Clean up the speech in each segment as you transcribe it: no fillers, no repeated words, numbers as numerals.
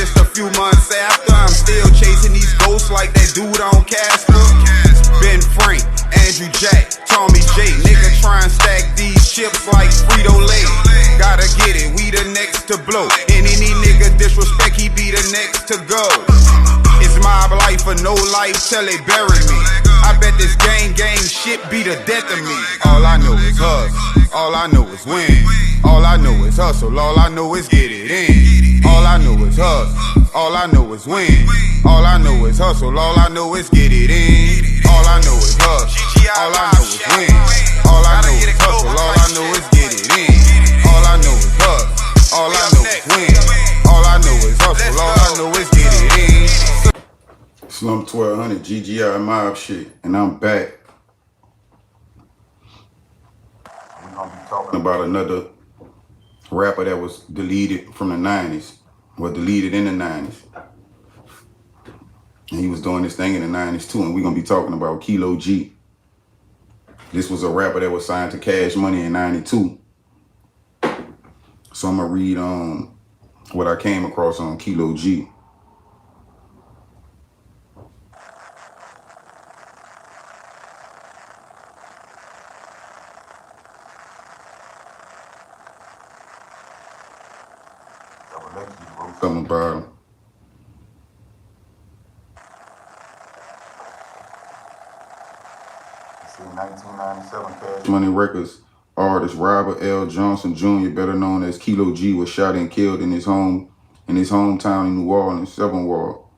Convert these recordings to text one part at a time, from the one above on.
just a few months after, I'm still chasing these ghosts like that dude on Casper. Ben Frank, Andrew Jack, Tommy J, nigga try and stack these chips like Frito-Lay. Gotta get it, we the next to blow. And any nigga disrespect, he be the next to go. It's my life or no life till they bury me. I bet this gang shit be the death of me. All I know is hustle, all I know is win. All I know is hustle, all I know is get it in. All I know is hustle, all I know is win. All I know is hustle, all I know is get it in. All I know is hustle, all I know is win. All I know is hustle, all I know is get it in. All I know is hustle, all I know is win. All I know is hustle, all I know is get it in. Slum 1200 GGI mob shit, and I'm back. We're gonna be talking about another rapper that was deleted from the 90s, was deleted in the 90s. And he was doing this thing in the 90s too, and we're gonna be talking about Kilo G. This was a rapper that was signed to Cash Money in 92. So I'm gonna read what I came across on Kilo G. Something about him. It's in 1997 Cash Money Records artist Robert L. Johnson Jr., better known as Kilo G, was shot and killed in his hometown in New Orleans, Seven Wall.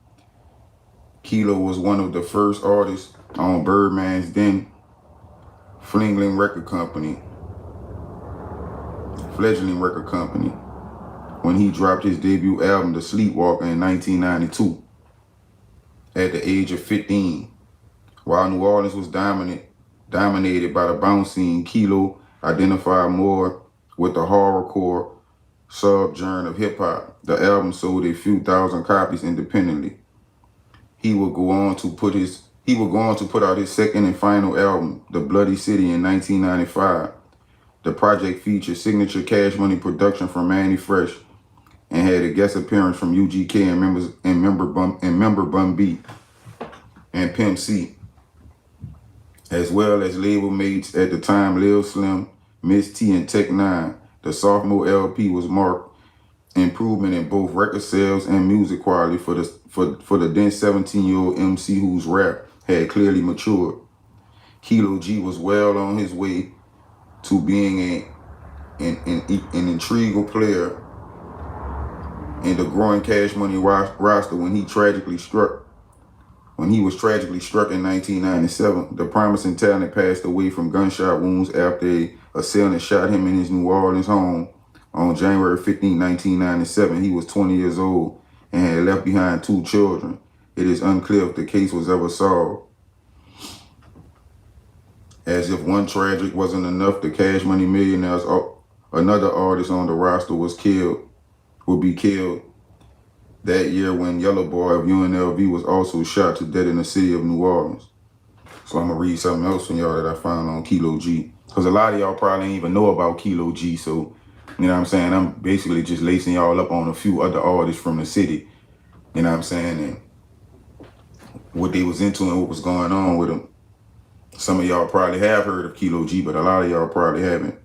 Kilo was one of the first artists on Birdman's then fledgling record company, when he dropped his debut album, The Sleepwalker, in 1992, at the age of 15. While New Orleans was dominated by the bounce scene, Kilo identified more with the horrorcore subgenre of hip-hop. The album sold a few thousand copies independently. He would go on to put out his second and final album, The Bloody City, in 1995. The project featured signature Cash Money production from Manny Fresh and had a guest appearance from UGK and member Bun B and Pimp C, as well as label mates at the time Lil Slim, Miss T, and Tech Nine. The sophomore LP was marked improvement in both record sales and music quality for the then 17-year-old MC whose rap had clearly matured. Kilo G was well on his way to being an integral player in the growing Cash Money roster when he was tragically struck in 1997. The promising talent passed away from gunshot wounds after an assailant shot him in his New Orleans home on January 15, 1997. He was 20 years old and had left behind 2 children. It is unclear if the case was ever solved. As if one tragic wasn't enough, the Cash Money Millionaires, another artist on the roster, would be killed that year when Yellow Boy of UNLV was also shot to death in the city of New Orleans. So I'm gonna read something else from y'all that I found on Kilo G, because a lot of y'all probably ain't even know about Kilo G. So, you know what I'm saying? I'm basically just lacing y'all up on a few other artists from the city, you know what I'm saying, and what they was into and what was going on with them. Some of y'all probably have heard of Kilo G, but a lot of y'all probably haven't.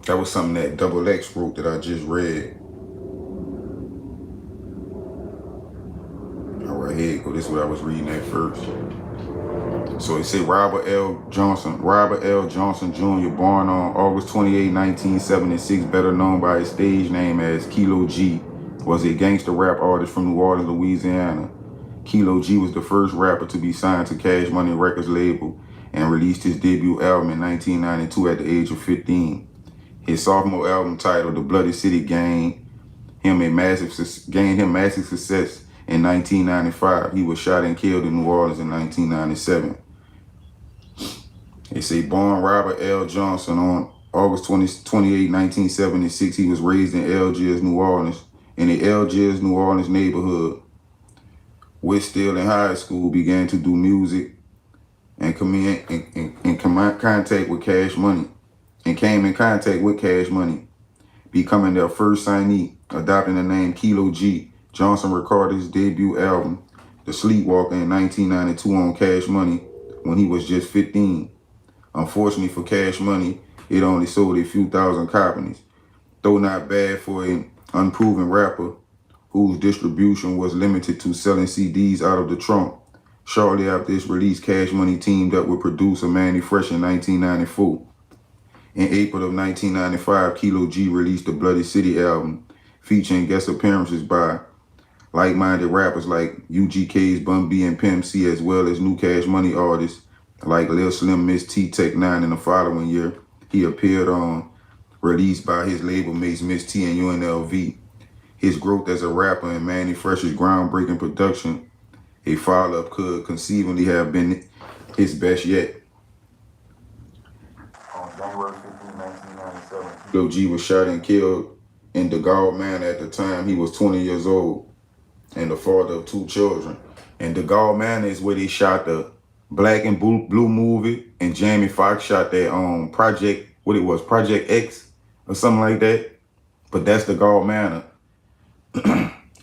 That was something that Double X wrote that I just read. All right, here you go. This is what I was reading at first. So it said Robert L. Johnson Jr., born on August 28, 1976, better known by his stage name as Kilo G, was a gangster rap artist from New Orleans, Louisiana. Kilo G was the first rapper to be signed to Cash Money Records label and released his debut album in 1992 at the age of 15. His sophomore album, titled The Bloody City, gained him massive success in 1995. He was shot and killed in New Orleans in 1997. They say born Robert L. Johnson on August 28, 1976. He was raised in Algiers, New Orleans, in the Algiers, New Orleans neighborhood. Which still in high school began to do music and come in contact with Cash Money, and came in contact with Cash Money, becoming their first signee, adopting the name Kilo G. Johnson recorded his debut album, The Sleepwalker, in 1992 on Cash Money when he was just 15. Unfortunately for Cash Money, it only sold a few thousand copies, though not bad for an unproven rapper whose distribution was limited to selling CDs out of the trunk. Shortly after its release, Cash Money teamed up with producer Manny Fresh in 1994. In April of 1995, Kilo G released the Bloody City album, featuring guest appearances by like-minded rappers like UGK's Bun B and Pimp C, as well as new Cash Money artists like Lil Slim, Miss T, Tech Nine. In the following year, he appeared on released by his label mates Miss T and UNLV. His growth as a rapper and Manny Fresh's groundbreaking production, a follow-up, could conceivably have been his best yet. On January 15, 1997, Kilo G was shot and killed in DeGaulle Manor. At the time, he was 20 years old and the father of 2 children. And DeGaulle Manor is where they shot the Black and Blue movie, and Jamie Foxx shot that Project X or something like that. But that's DeGaulle Manor.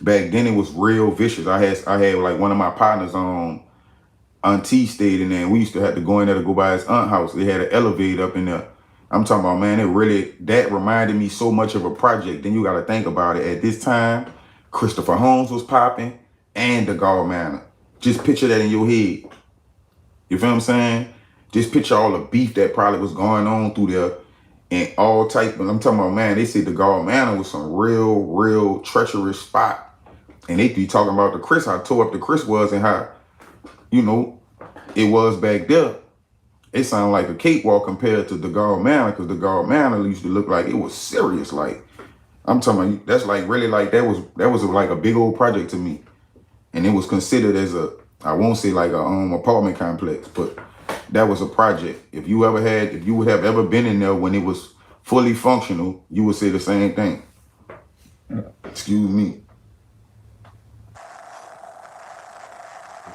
Back then it was real vicious. I had like one of my partners on Auntie stayed in there, and we used to have to go in there to go by his aunt house. They had an elevator up in there. I'm talking about, man, that reminded me so much of a project. Then you got to think about it. At this time, Christopher Holmes was popping and DeGaulle Manor. Just picture that in your head. You feel what I'm saying? Just picture all the beef that probably was going on through there and all type. But I'm talking about, man, they said DeGaulle Manor was some real treacherous spot. And they be talking about the Chris, how tore up the Chris was and how, it was back there. It sounded like a cakewalk compared to DeGaulle Manor, because DeGaulle Manor used to look like it was serious. Like, I'm talking about, that's like really like that was like a big old project to me. And it was considered as I won't say like a apartment complex, but that was a project. If you would have ever been in there when it was fully functional, you would say the same thing. Excuse me.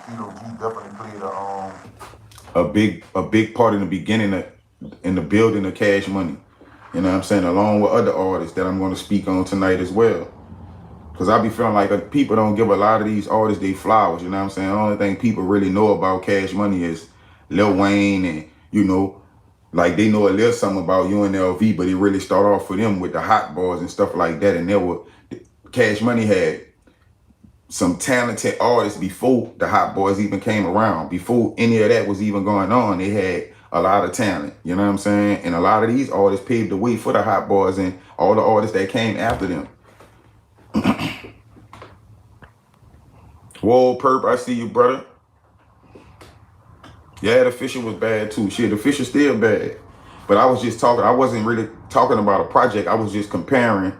Kilo G definitely played a big part in the beginning in the building of Cash Money. You know what I'm saying? Along with other artists that I'm going to speak on tonight as well. Because I be feeling like people don't give a lot of these artists their flowers. You know what I'm saying? The only thing people really know about Cash Money is Lil Wayne, and, like they know a little something about UNLV, but it really started off for them with the Hot Boys and stuff like that. And Cash Money had some talented artists before the Hot Boys even came around. Before any of that was even going on, they had a lot of talent. You know what I'm saying? And a lot of these artists paved the way for the Hot Boys and all the artists that came after them. Whoa, Perp, I see you, brother. Yeah, the Fisher was bad too. Shit, the Fisher still bad. But I wasn't really talking about a project. I was just comparing.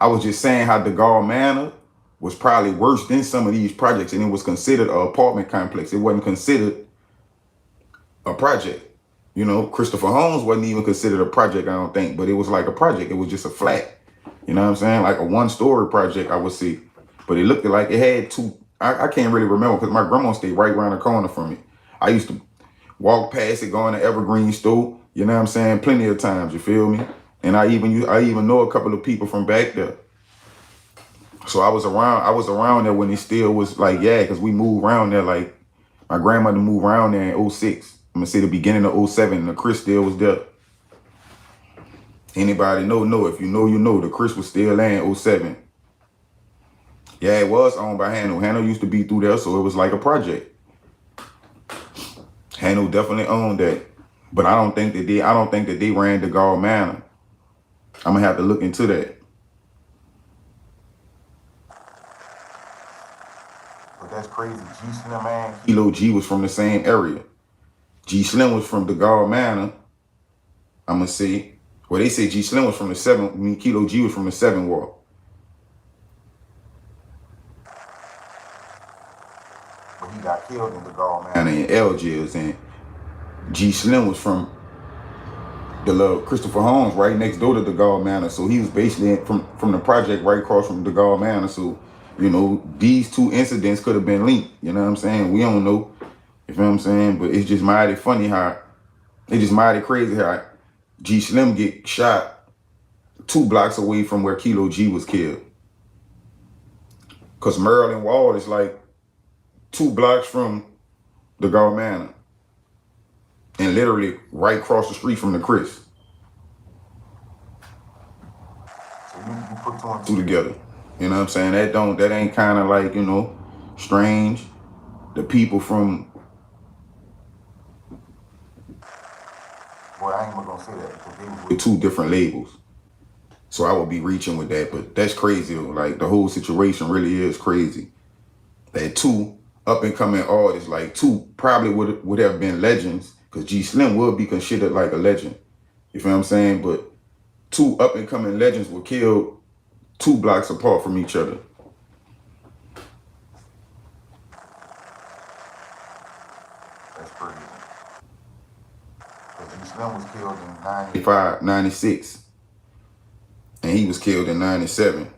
I was just saying how DeGaulle Manor was probably worse than some of these projects, and it was considered an apartment complex. It wasn't considered a project. Christopher Holmes wasn't even considered a project, I don't think, but it was like a project. It was just a flat. You know what I'm saying? Like a 1-story project, I would say. But it looked like it had 2. I can't really remember because my grandma stayed right around the corner from it. I used to walk past it, going to Evergreen store. You know what I'm saying? Plenty of times, you feel me? And I even know a couple of people from back there. So I was around there when it still was like, yeah, because we moved around there. Like my grandmother moved around there in 06. I'm gonna say the beginning of 07, and the Chris still was there. Anybody know? If you know, you know. The Chris was still there in 07. Yeah, it was owned by Hano. Hano used to be through there, so it was like a project. Hano definitely owned that. But I don't think that they ran DeGaulle Manor. I'm gonna have to look into that. But that's crazy. G Slim and Kilo G was from the same area. G Slim was from DeGaulle Manor. I'm gonna say, well, they say G Slim was from the 7. I mean, Kilo G was from the 7 Ward. But he got killed in DeGaulle Manor in Algiers, and G Slim was from the little Christopher Holmes right next door to the Gall Manor. So he was basically from the project right across from the Gall Manor. So, you know, these two incidents could have been linked. You know what I'm saying? We don't know. You feel what I'm saying? But it's just mighty funny how, it's just mighty crazy how G Slim get shot 2 blocks away from where Kilo G was killed. Because Maryland Wall is like 2 blocks from the Gall Manor. And literally right across the street from the Chris. So you put 2 and 2 together. You know what I'm saying? That ain't kind of like, you know, strange. The people from, well, I ain't even gonna say that because they was with 2 different labels. So I would be reaching with that, but that's crazy. Like the whole situation really is crazy. That 2 up and coming artists, like 2 probably would have been legends, because G Slim would be considered like a legend. You feel what I'm saying? But 2 up and coming legends were killed 2 blocks apart from each other. That's crazy. Because G Slim was killed in 95, 96. And he was killed in 97.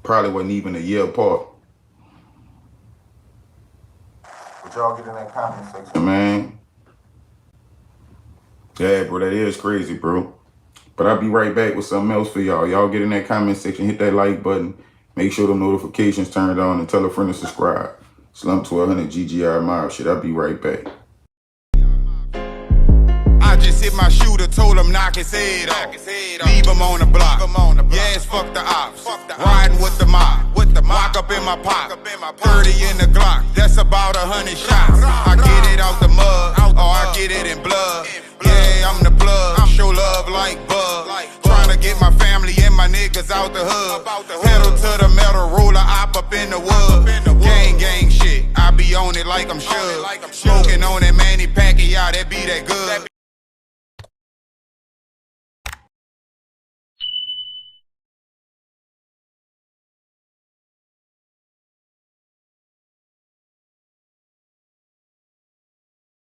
Probably wasn't even a year apart. But y'all get in that comment section, man. Yeah, bro, that is crazy, bro. But I'll be right back with something else for y'all. Y'all get in that comment section, hit that like button. Make sure the notifications turned on and tell a friend to subscribe. Slump 1200 GGR Mob shit. I'll be right back. I just hit my shooter, told him knock his head off. Leave him on the block. Yes, fuck the ops. Riding with the mob. Lock up in my pop. 30 in the Glock. That's about 100 shots. I get it out the mud, or I get it in blood. Yeah, I'm the blood. Show love like Bug. Trying to get my family and my niggas out the hood. Pedal to the metal, roller op up in the wood. Gang shit. I be on it like I'm sure. Smoking on that Manny Pacquiao, that be that good.